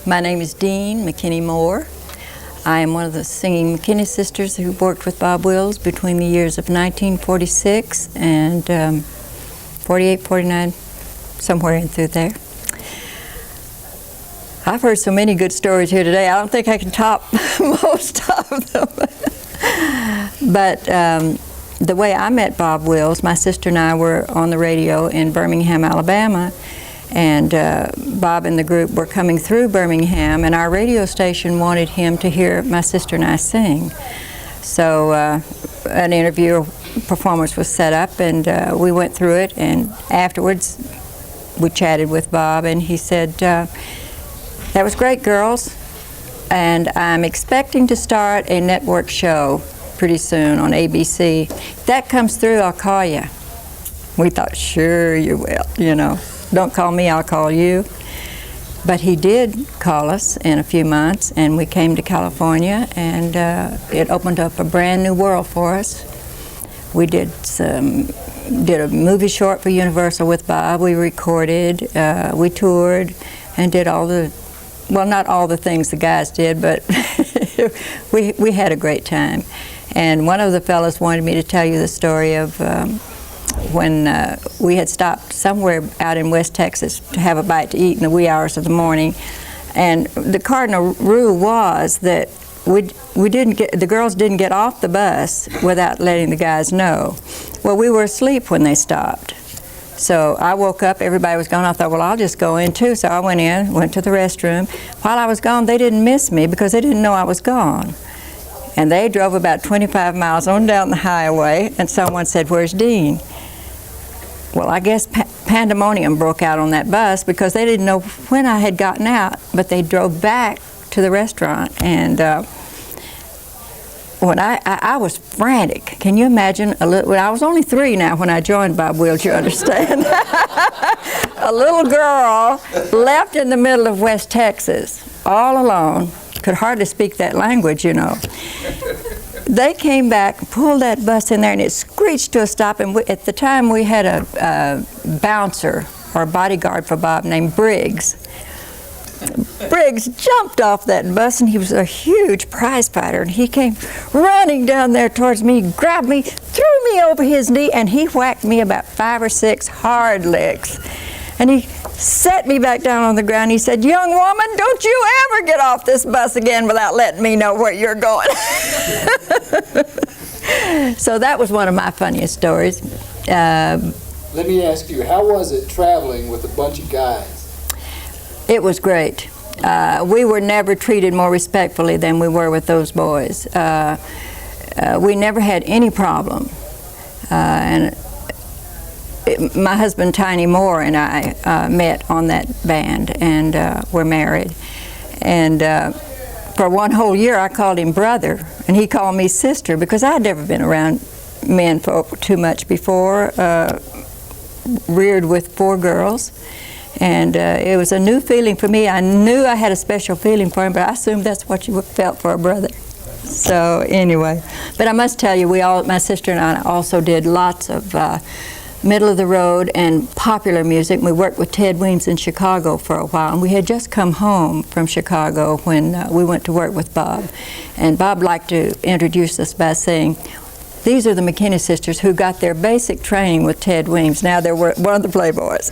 My name is Deane McKinney Moore. I am one of the singing McKinney sisters who worked with Bob Wills between the years of 1946 and 48, 49, somewhere in through there. I've heard so many good stories here today, I don't think I can top most of them. But the way I met Bob Wills, my sister and I were on the radio in Birmingham, Alabama, and Bob and the group were coming through Birmingham, and our radio station wanted him to hear my sister and I sing. So an interview performance was set up, and we went through it, and afterwards we chatted with Bob, and he said, "That was great, girls, and I'm expecting to start a network show pretty soon on ABC. If that comes through, I'll call you." We thought, sure you will, you know. Don't call me, I'll call you. But he did call us in a few months, and we came to California, and it opened up a brand new world for us. We did a movie short for Universal with Bob. We recorded, we toured, and did all the, well, not all the things the guys did, but we had a great time. And one of the fellows wanted me to tell you the story of when we had stopped somewhere out in West Texas to have a bite to eat in the wee hours of the morning, and the cardinal rule was that the girls didn't get off the bus without letting the guys know. Well, we were asleep when they stopped, so I woke up, everybody was gone. I thought, well, I'll just go in too. So I went in, went to the restroom. While I was gone, they didn't miss me because they didn't know I was gone. And they drove about 25 miles on down the highway, and someone said, "Where's Deane?" Well, I guess pandemonium broke out on that bus because they didn't know when I had gotten out, but they drove back to the restaurant, and when I was frantic. Can you imagine? Well, I was only 3 now when I joined Bob Wills, you understand. A little girl left in the middle of West Texas, all alone, could hardly speak that language, you know. They came back, pulled that bus in there, and it screeched to a stop. And at the time, we had a bouncer or bodyguard for Bob named Briggs. Briggs jumped off that bus, and he was a huge prize fighter. And he came running down there towards me, grabbed me, threw me over his knee, and he whacked me about 5 or 6 hard licks. And he set me back down on the ground. He said, "Young woman, don't you ever get off this bus again without letting me know where you're going." So that was one of my funniest stories. Let me ask you, how was it traveling with a bunch of guys? It was great. We were never treated more respectfully than we were with those boys. We never had any problem. My husband Tiny Moore and I met on that band, and were married. And for 1 whole year I called him brother, and he called me sister, because I'd never been around men folk too much before, reared with 4 girls. And it was a new feeling for me. I knew I had a special feeling for him, but I assumed that's what you felt for a brother. So anyway, but I must tell you, my sister and I also did lots of middle of the road and popular music. We worked with Ted Weems in Chicago for a while, and we had just come home from Chicago when we went to work with Bob. And Bob liked to introduce us by saying, "These are the McKinney sisters who got their basic training with Ted Weems. Now they're one of the Playboys."